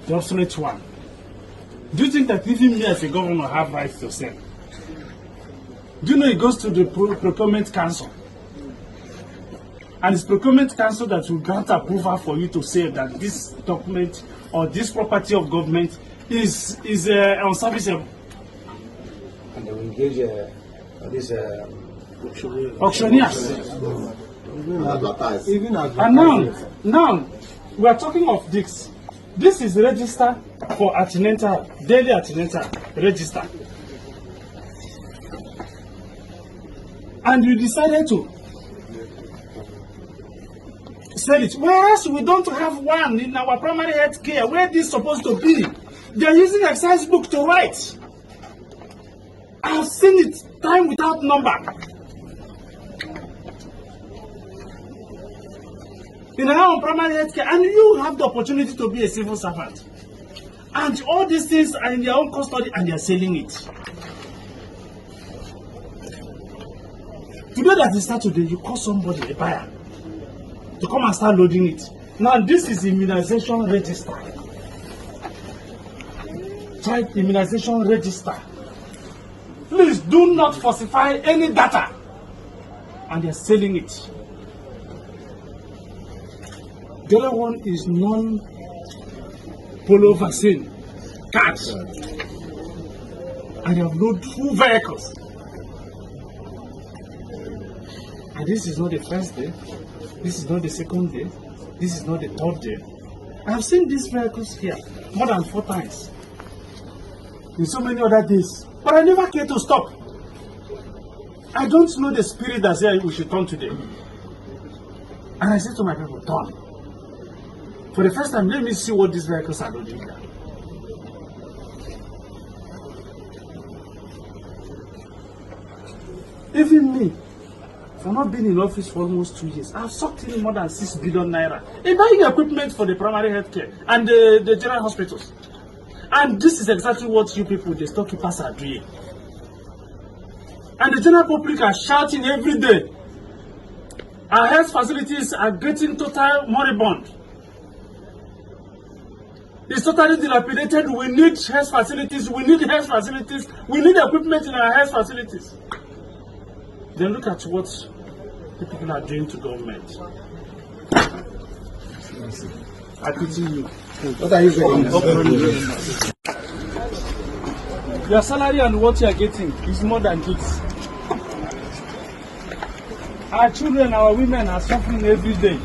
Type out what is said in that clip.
the obsolete one. Do you think that even me as a governor have rights to sell? Do you know it goes to the procurement council? And it's procurement council that will grant approval for you to say that this document or this property of government is unserviceable. And they will engage these auctioneers. Even and now we are talking of this. This is register for antenatal, daily antenatal register. And you decided to sell it. Whereas we don't have one in our primary health care where this is supposed to be. They are using exercise book to write. I have seen it time without number. In our primary health care, and you have the opportunity to be a civil servant. And all these things are in their own custody and they are selling it. Today that is Saturday, you call somebody, a buyer, to come and start loading it. Now this is immunization register. Child immunization register. Please do not falsify any data. And they are selling it. The other one is non-polio vaccine cards. And they have loaded 2 vehicles. And this is not the first day. This is not the second day. This is not the 3rd day. I have seen these vehicles here more than 4 times. In so many other days. But I never care to stop. I don't know the spirit that says we should turn today. And I said to my people, turn. For the first time, let me see what these vehicles are doing here. Even me, I've not been in office for almost 2 years. I've sucked in more than 6 billion naira in buying equipment for the primary health care and the general hospitals. And this is exactly what you people, the storekeepers, are doing. And the general public are shouting every day. Our health facilities are getting total moribund. It's totally dilapidated. We need health facilities. We need health facilities. We need equipment in our health facilities. Then look at what the people are doing to government. I pity you. What are you getting? Your salary and what you are getting is more than this. Our children, our women are suffering every day.